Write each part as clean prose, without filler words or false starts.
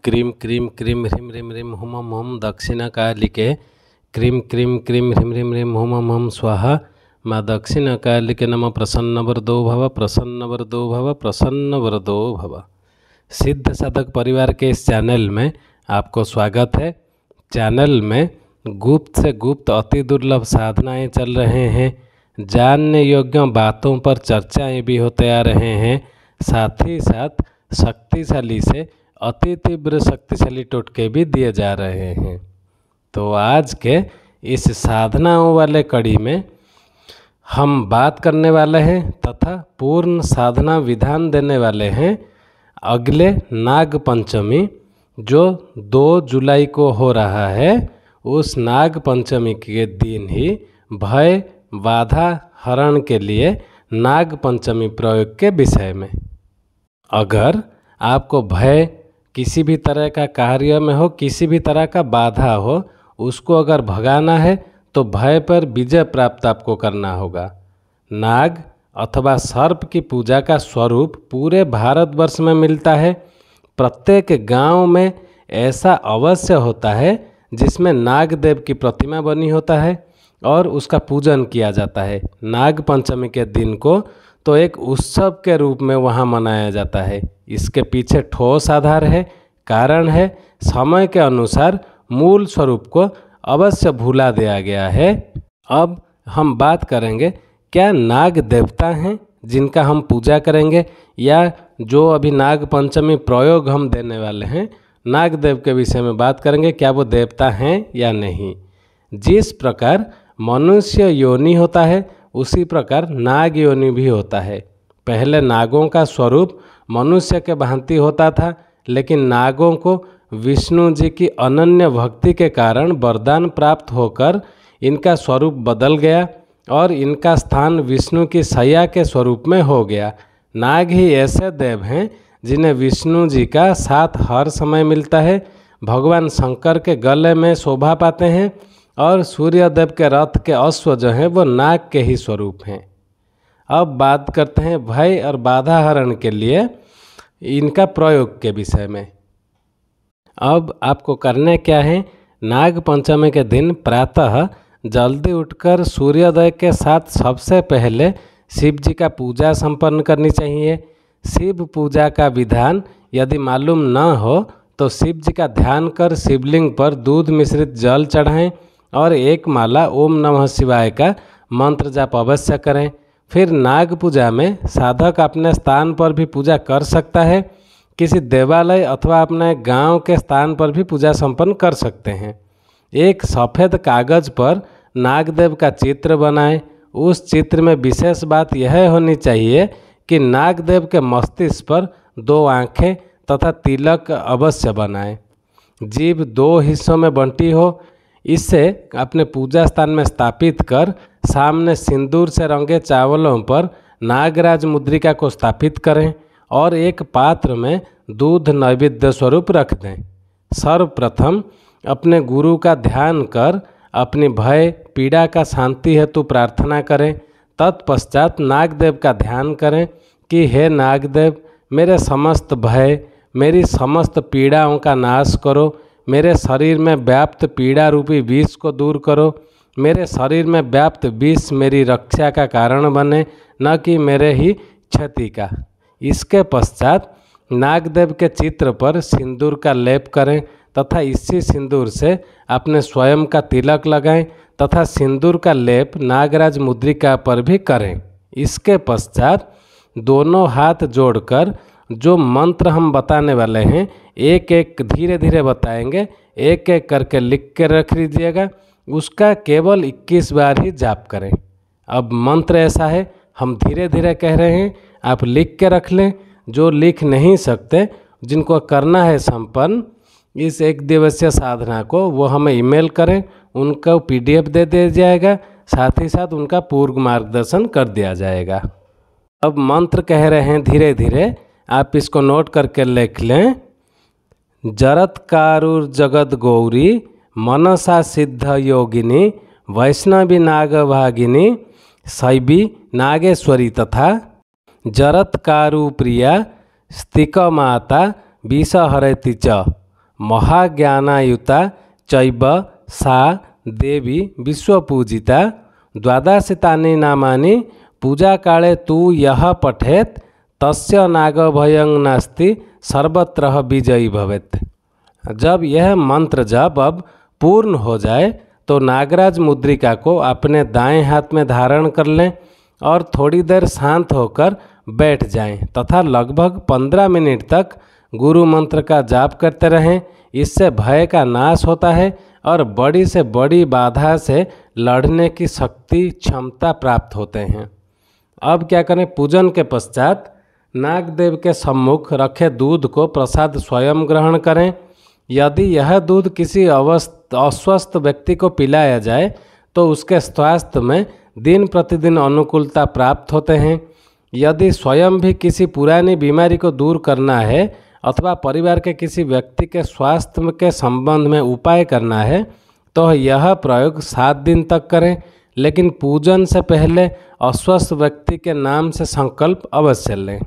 क्रीं क्रीं क्रीं ह्रीं ह्रीं ह्रीं हुम हुम दक्षिणकालिके क्रीं क्रीं क्रीं ह्रीं ह्रीं ह्रीं हुम हुम स्वाहा। माँ दक्षिणकालिके नमः। प्रसन्नवरदो भव, प्रसन्नवरदो भव, प्रसन्नवरदो भव। सिद्ध साधक परिवार के इस चैनल में आपको स्वागत है। चैनल में गुप्त से गुप्त अति दुर्लभ साधनाएं चल रहे हैं। जानने योग्य बातों पर चर्चाएं भी होते आ रहे हैं। साथ ही साथ शक्तिशाली से अति तीव्र शक्तिशाली टोटके भी दिए जा रहे हैं। तो आज के इस साधनाओं वाले कड़ी में हम बात करने वाले हैं तथा पूर्ण साधना विधान देने वाले हैं अगले नाग पंचमी जो 2 जुलाई को हो रहा है। उस नाग पंचमी के दिन ही भय बाधा हरण के लिए नाग पंचमी प्रयोग के विषय में। अगर आपको भय किसी भी तरह का कार्य में हो, किसी भी तरह का बाधा हो, उसको अगर भगाना है तो भय पर विजय प्राप्त आपको करना होगा। नाग अथवा सर्प की पूजा का स्वरूप पूरे भारतवर्ष में मिलता है। प्रत्येक गांव में ऐसा अवश्य होता है जिसमें नाग देव की प्रतिमा बनी होता है और उसका पूजन किया जाता है। नाग पंचमी के दिन को तो एक उत्सव के रूप में वहाँ मनाया जाता है। इसके पीछे ठोस आधार है, कारण है समय के अनुसार मूल स्वरूप को अवश्य भूला दिया गया है। अब हम बात करेंगे क्या नाग देवता हैं जिनका हम पूजा करेंगे, या जो अभी नाग पंचमी प्रयोग हम देने वाले हैं नाग देव के विषय में बात करेंगे, क्या वो देवता हैं या नहीं। जिस प्रकार मनुष्य योनि होता है उसी प्रकार नाग योनि भी होता है। पहले नागों का स्वरूप मनुष्य के भांति होता था, लेकिन नागों को विष्णु जी की अनन्य भक्ति के कारण वरदान प्राप्त होकर इनका स्वरूप बदल गया और इनका स्थान विष्णु की शैया के स्वरूप में हो गया। नाग ही ऐसे देव हैं जिन्हें विष्णु जी का साथ हर समय मिलता है। भगवान शंकर के गले में शोभा पाते हैं और सूर्यदेव के रथ के अश्व जो हैं वो नाग के ही स्वरूप हैं। अब बात करते हैं भय और बाधा हरण के लिए इनका प्रयोग के विषय में। अब आपको करने क्या है, नाग पंचमी के दिन प्रातः जल्दी उठकर सूर्योदय के साथ सबसे पहले शिव जी का पूजा संपन्न करनी चाहिए। शिव पूजा का विधान यदि मालूम न हो तो शिव जी का ध्यान कर शिवलिंग पर दूध मिश्रित जल चढ़ाएं और एक माला ओम नमः शिवाय का मंत्र जाप अवश्य करें। फिर नाग पूजा में साधक अपने स्थान पर भी पूजा कर सकता है। किसी देवालय अथवा अपने गांव के स्थान पर भी पूजा संपन्न कर सकते हैं। एक सफ़ेद कागज़ पर नागदेव का चित्र बनाएं। उस चित्र में विशेष बात यह होनी चाहिए कि नागदेव के मस्तिष्क पर 2 आँखें तथा तिलक अवश्य बनाएं। जीभ 2 हिस्सों में बंटी हो। इसे अपने पूजा स्थान में स्थापित कर सामने सिंदूर से रंगे चावलों पर नागराज मुद्रिका को स्थापित करें और एक पात्र में दूध नैवेद्य स्वरूप रख दें। सर्वप्रथम अपने गुरु का ध्यान कर अपनी भय पीड़ा का शांति हेतु प्रार्थना करें। तत्पश्चात नागदेव का ध्यान करें कि हे नागदेव, मेरे समस्त भय मेरी समस्त पीड़ाओं का नाश करो। मेरे शरीर में व्याप्त पीड़ा रूपी विष को दूर करो। मेरे शरीर में व्याप्त विष मेरी रक्षा का कारण बने, न कि मेरे ही क्षति का। इसके पश्चात नागदेव के चित्र पर सिंदूर का लेप करें तथा इसी सिंदूर से अपने स्वयं का तिलक लगाएं तथा सिंदूर का लेप नागराज मुद्रिका पर भी करें। इसके पश्चात दोनों हाथ जोड़कर जो मंत्र हम बताने वाले हैं एक एक धीरे धीरे बताएंगे, एक एक करके लिख के रख लीजिएगा। उसका केवल 21 बार ही जाप करें। अब मंत्र ऐसा है, हम धीरे धीरे कह रहे हैं, आप लिख के रख लें। जो लिख नहीं सकते, जिनको करना है संपन्न इस 1 दिवसीय साधना को, वो हमें ईमेल करें, उनका PDF दे दिया जाएगा। साथ ही साथ उनका पूर्व मार्गदर्शन कर दिया जाएगा। अब मंत्र कह रहे हैं धीरे धीरे, आप इसको नोट करके लिख लें। जरत्कारुर जगत गौरी मनसा सिद्ध योगिनी वैष्णवी नागभागिनी शैवी नागेश्वरी तथा जरत्कारु प्रिया स्तिक माता विषहरति च महाज्ञानायुता चैव सा देवी विश्वपूजिता द्वादशितानि नामानि पूजा काले तू यह पठेत तस्य नागभयं नास्ति सर्वत्र विजयी भवेत्। जब यह मंत्र जब अब पूर्ण हो जाए तो नागराज मुद्रिका को अपने दाएं हाथ में धारण कर लें और थोड़ी देर शांत होकर बैठ जाएं तथा लगभग 15 मिनट तक गुरु मंत्र का जाप करते रहें। इससे भय का नाश होता है और बड़ी से बड़ी बाधा से लड़ने की शक्ति क्षमता प्राप्त होते हैं। अब क्या करें, पूजन के पश्चात नागदेव के सम्मुख रखे दूध को प्रसाद स्वयं ग्रहण करें। यदि यह दूध किसी अस्वस्थ व्यक्ति को पिलाया जाए तो उसके स्वास्थ्य में दिन प्रतिदिन अनुकूलता प्राप्त होते हैं। यदि स्वयं भी किसी पुरानी बीमारी को दूर करना है अथवा परिवार के किसी व्यक्ति के स्वास्थ्य के संबंध में उपाय करना है तो यह प्रयोग 7 दिन तक करें, लेकिन पूजन से पहले अस्वस्थ व्यक्ति के नाम से संकल्प अवश्य लें।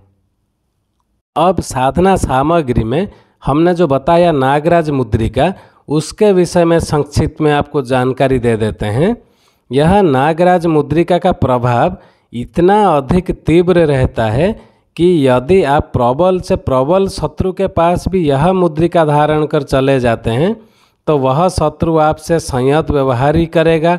अब साधना सामग्री में हमने जो बताया नागराज मुद्रिका, उसके विषय में संक्षिप्त में आपको जानकारी दे देते हैं। यह नागराज मुद्रिका का प्रभाव इतना अधिक तीव्र रहता है कि यदि आप प्रबल से प्रबल शत्रु के पास भी यह मुद्रिका धारण कर चले जाते हैं तो वह शत्रु आपसे संयत व्यवहार ही करेगा।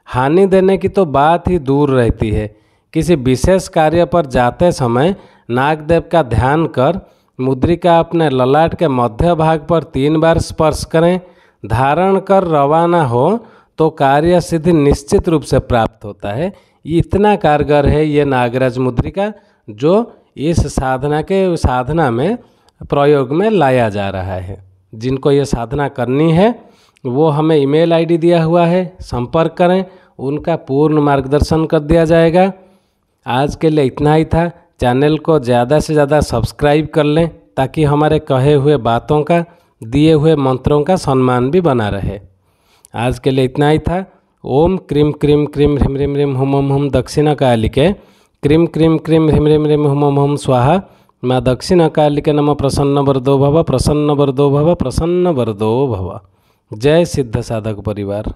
हानि देने की तो बात ही दूर रहती है। किसी विशेष कार्य पर जाते समय नागदेव का ध्यान कर मुद्रिका अपने ललाट के मध्य भाग पर 3 बार स्पर्श करें। धारण कर रवाना हो तो कार्य सिद्धि निश्चित रूप से प्राप्त होता है। इतना कारगर है ये नागराज मुद्रिका जो इस साधना में प्रयोग में लाया जा रहा है। जिनको ये साधना करनी है वो हमें ईमेल आईडी दिया हुआ है, संपर्क करें, उनका पूर्ण मार्गदर्शन कर दिया जाएगा। आज के लिए इतना ही था। चैनल को ज़्यादा से ज़्यादा सब्सक्राइब कर लें ताकि हमारे कहे हुए बातों का, दिए हुए मंत्रों का सम्मान भी बना रहे। आज के लिए इतना ही था। ओम क्रीम क्रीम क्रीम ह्रीम ह्रीम ह्रीम हुम हुम हुम दक्षिणकालिके क्रीम क्रीम क्रीम ह्रीम ह्रीम ह्रीम हुम हुम हुम स्वाहा। माँ दक्षिणकालिके नमः प्रसन्न वरदो भव, प्रसन्न वरदो भव, प्रसन्न वरदो भव। जय सिद्ध साधक परिवार।